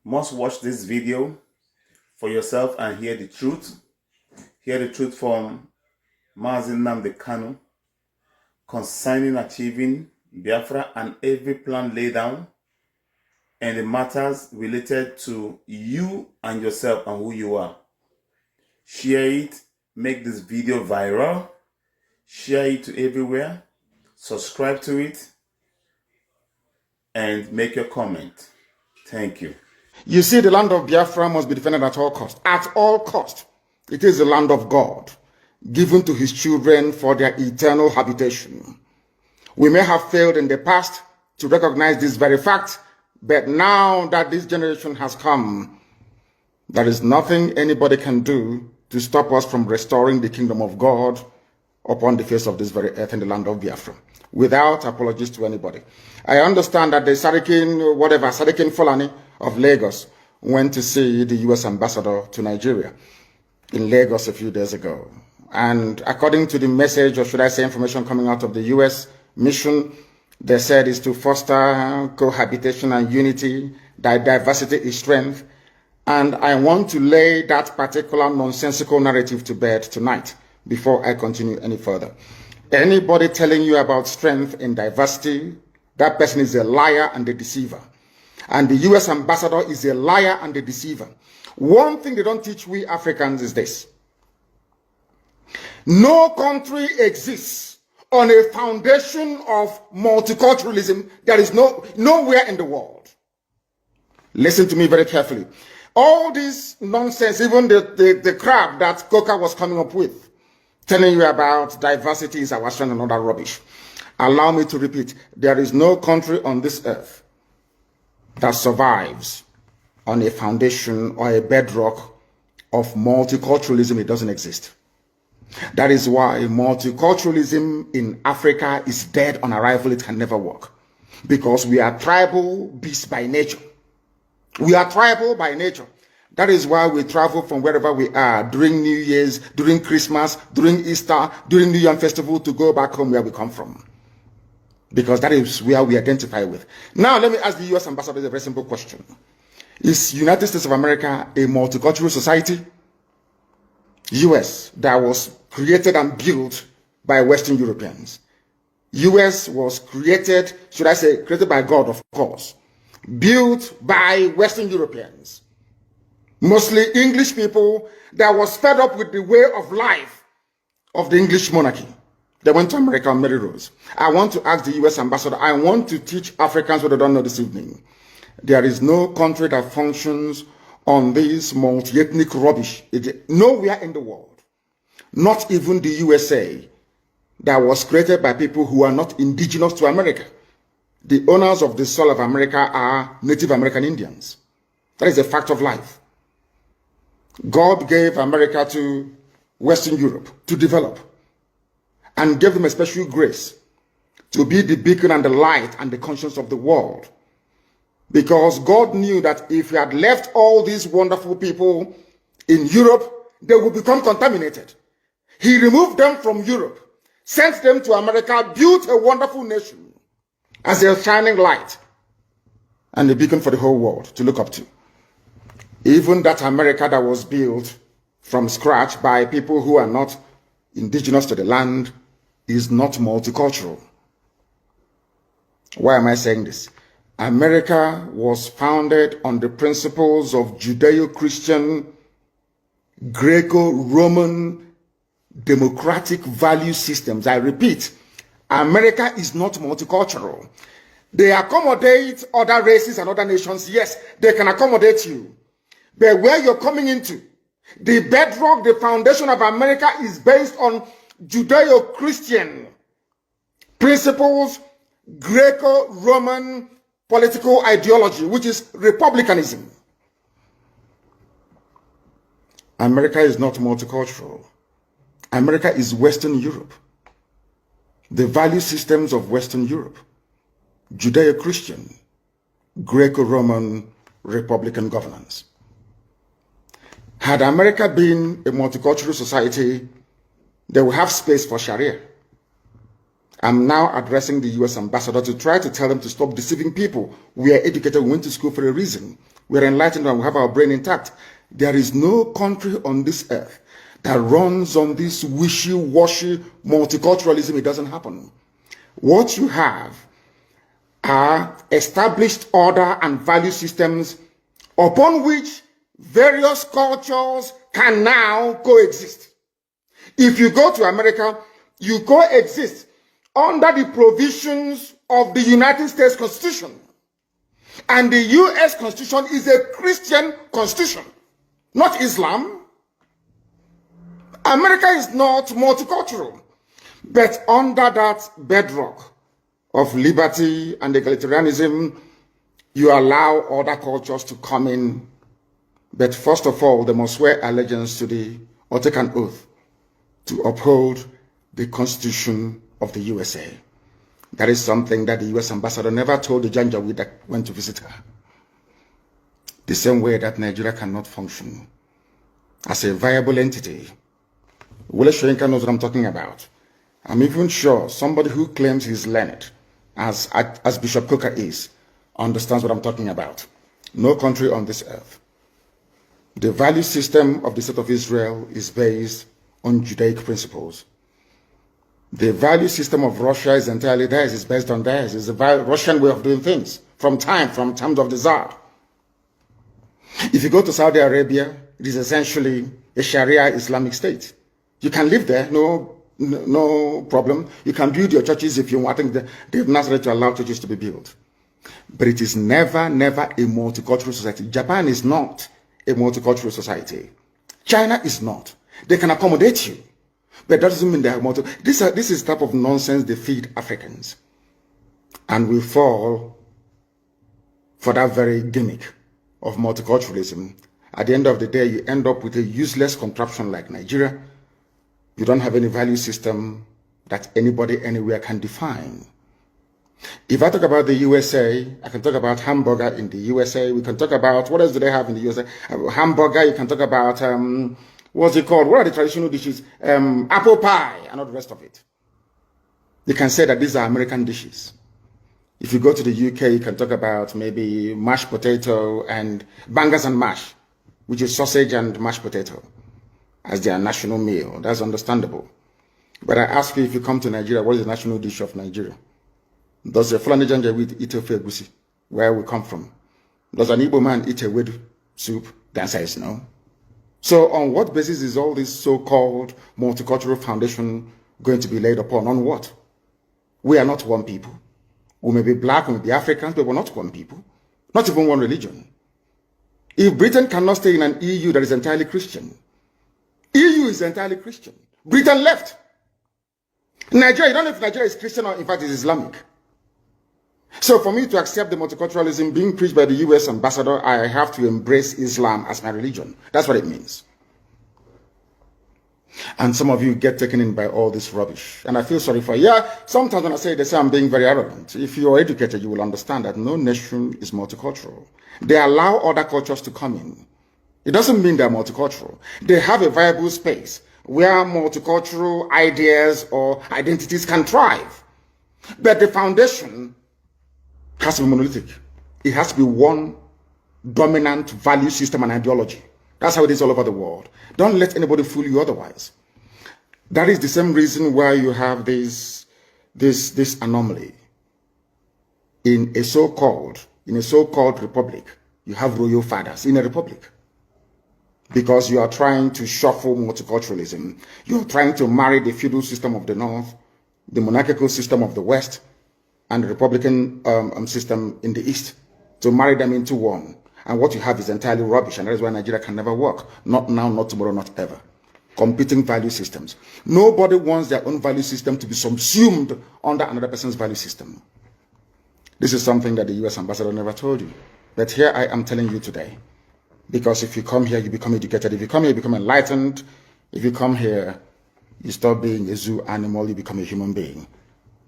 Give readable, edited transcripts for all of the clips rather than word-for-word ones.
must watch this video for yourself and hear the truth. Hear the truth from Mazi Nnamdi Kanu concerning achieving Biafra and every plan laid down and the matters related to you and yourself and who you are. Share it, make this video viral, share it to everywhere, subscribe to it, and make your comment. Thank you. You see, the land of Biafra must be defended at all cost. At all cost. It is the land of God, given to his children for their eternal habitation. We may have failed in the past to recognize this very fact, but now that this generation has come, there is nothing anybody can do to stop us from restoring the kingdom of God upon the face of this very earth in the land of Biafra, without apologies to anybody. I understand that the Sadikin Fulani of Lagos went to see the U.S. ambassador to Nigeria in Lagos a few days ago. And according to the message, or should I say information coming out of the U.S. mission, they said is to foster cohabitation and unity, that diversity is strength. And I want to lay that particular nonsensical narrative to bed tonight before I continue any further. Anybody telling you about strength in diversity, that person is a liar and a deceiver. And the U.S. ambassador is a liar and a deceiver. One thing they don't teach we Africans is this. No country exists on a foundation of multiculturalism. There is nowhere in the world. Listen to me very carefully. All this nonsense, even the crap that Coca was coming up with, telling you about diversity is our strength and all that rubbish. Allow me to repeat, there is no country on this earth that survives on a foundation or a bedrock of multiculturalism. It doesn't exist. That is why multiculturalism in Africa is dead on arrival. It can never work. Because we are tribal beasts by nature. We are tribal by nature. That is why we travel from wherever we are during New Year's, during Christmas, during Easter, during New Year Festival to go back home where we come from. Because that is where we identify with. Now, let me ask the U.S. ambassador a very simple question. Is United States of America a multicultural society? U.S. that was created and built by Western Europeans. U.S. was created, should I say, created by God, of course. Built by Western Europeans. Mostly English people that was fed up with the way of life of the English monarchy. They went to America on Mary Rose. I want to ask the U.S. ambassador, I want to teach Africans what they don't know this evening. There is no country that functions on this multi-ethnic rubbish. Nowhere in the world. Not even the USA, that was created by people who are not indigenous to America. The owners of the soil of America are Native American Indians. That is a fact of life. God gave America to Western Europe to develop and gave them a special grace to be the beacon and the light and the conscience of the world. Because God knew that if he had left all these wonderful people in Europe, they would become contaminated. He removed them from Europe, sent them to America, built a wonderful nation as a shining light and a beacon for the whole world to look up to. Even that America that was built from scratch by people who are not indigenous to the land is not multicultural. Why am I saying this? America was founded on the principles of Judeo-Christian, Greco-Roman, democratic value systems. I repeat, America is not multicultural. They accommodate other races and other nations. Yes, they can accommodate you. But where you're coming into, the bedrock, the foundation of America is based on Judeo-Christian principles, Greco-Roman political ideology, which is republicanism. America is not multicultural. America is Western Europe. The value systems of Western Europe, Judeo-Christian, Greco-Roman, Republican governance. Had America been a multicultural society, they would have space for Sharia. I'm now addressing the US ambassador to try to tell them to stop deceiving people. We are educated, we went to school for a reason. We are enlightened and we have our brain intact. There is no country on this earth that runs on this wishy-washy multiculturalism. It doesn't happen. What you have are established order and value systems upon which various cultures can now coexist. If you go to America, you coexist under the provisions of the United States Constitution. And the US Constitution is a Christian constitution, not Islam. America is not multicultural, but under that bedrock of liberty and egalitarianism, you allow other cultures to come in. But first of all, they must swear allegiance to or take an oath to uphold the Constitution of the USA. That is something that the US ambassador never told the Janjaweed that went to visit her. The same way that Nigeria cannot function as a viable entity. Wole Soyinka knows what I'm talking about. I'm even sure somebody who claims he's learned, as Bishop Coker is, understands what I'm talking about. No country on this earth. The value system of the state of Israel is based on Judaic principles. The value system of Russia is entirely theirs. It's based on theirs. It's the Russian way of doing things from times of the Tsar. If you go to Saudi Arabia, it is essentially a Sharia Islamic state. You can live there, no problem. You can build your churches if you want. I think they've not ready to allow churches to be built. But it is never a multicultural society. Japan is not a multicultural society. China is not. They can accommodate you. But that doesn't mean they are this is the type of nonsense they feed Africans. And we fall for that very gimmick of multiculturalism. At the end of the day, you end up with a useless contraption like Nigeria. You don't have any value system that anybody anywhere can define. If I talk about the USA, I can talk about hamburger in the USA. We can talk about, what else do they have in the USA? Hamburger, you can talk about, what's it called? What are the traditional dishes? Apple pie and all the rest of it. You can say that these are American dishes. If you go to the UK, you can talk about maybe mashed potato and bangers and mash, which is sausage and mashed potato as their national meal. That's understandable. But I ask you, if you come to Nigeria, what is the national dish of Nigeria? Does a Fulani Janjaweed eat ofe egusi, where we come from? Does an Igbo man eat a wedu soup? The answer is no. So on what basis is all this so-called multicultural foundation going to be laid upon? On what? We are not one people. We may be black, we may be Africans, but we're not one people. Not even one religion. If Britain cannot stay in an EU that is entirely Christian, EU is entirely Christian. Britain left. Nigeria, you don't know if Nigeria is Christian or in fact is Islamic. So for me to accept the multiculturalism being preached by the US ambassador, I have to embrace Islam as my religion. That's what it means. And some of you get taken in by all this rubbish. And I feel sorry for you. Yeah, sometimes when I say this, I'm being very arrogant. If you are educated, you will understand that no nation is multicultural. They allow other cultures to come in. It doesn't mean they're multicultural. They have a viable space where multicultural ideas or identities can thrive. But the foundation has to be monolithic. It has to be one dominant value system and ideology. That's how it is all over the world. Don't let anybody fool you otherwise. That is the same reason why you have this anomaly. In a so-called republic, you have royal fathers in a republic. Because you are trying to shuffle multiculturalism. You are trying to marry the feudal system of the North, the monarchical system of the West, and the Republican system in the East, to marry them into one. And what you have is entirely rubbish, and that is why Nigeria can never work. Not now, not tomorrow, not ever. Competing value systems. Nobody wants their own value system to be subsumed under another person's value system. This is something that the US ambassador never told you. But here I am telling you today. Because if you come here, you become educated. If you come here, you become enlightened. If you come here, you stop being a zoo animal, you become a human being.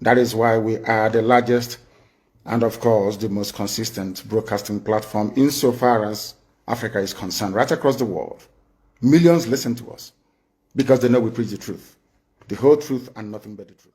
That is why we are the largest and, of course, the most consistent broadcasting platform insofar as Africa is concerned, right across the world. Millions listen to us because they know we preach the truth, the whole truth and nothing but the truth.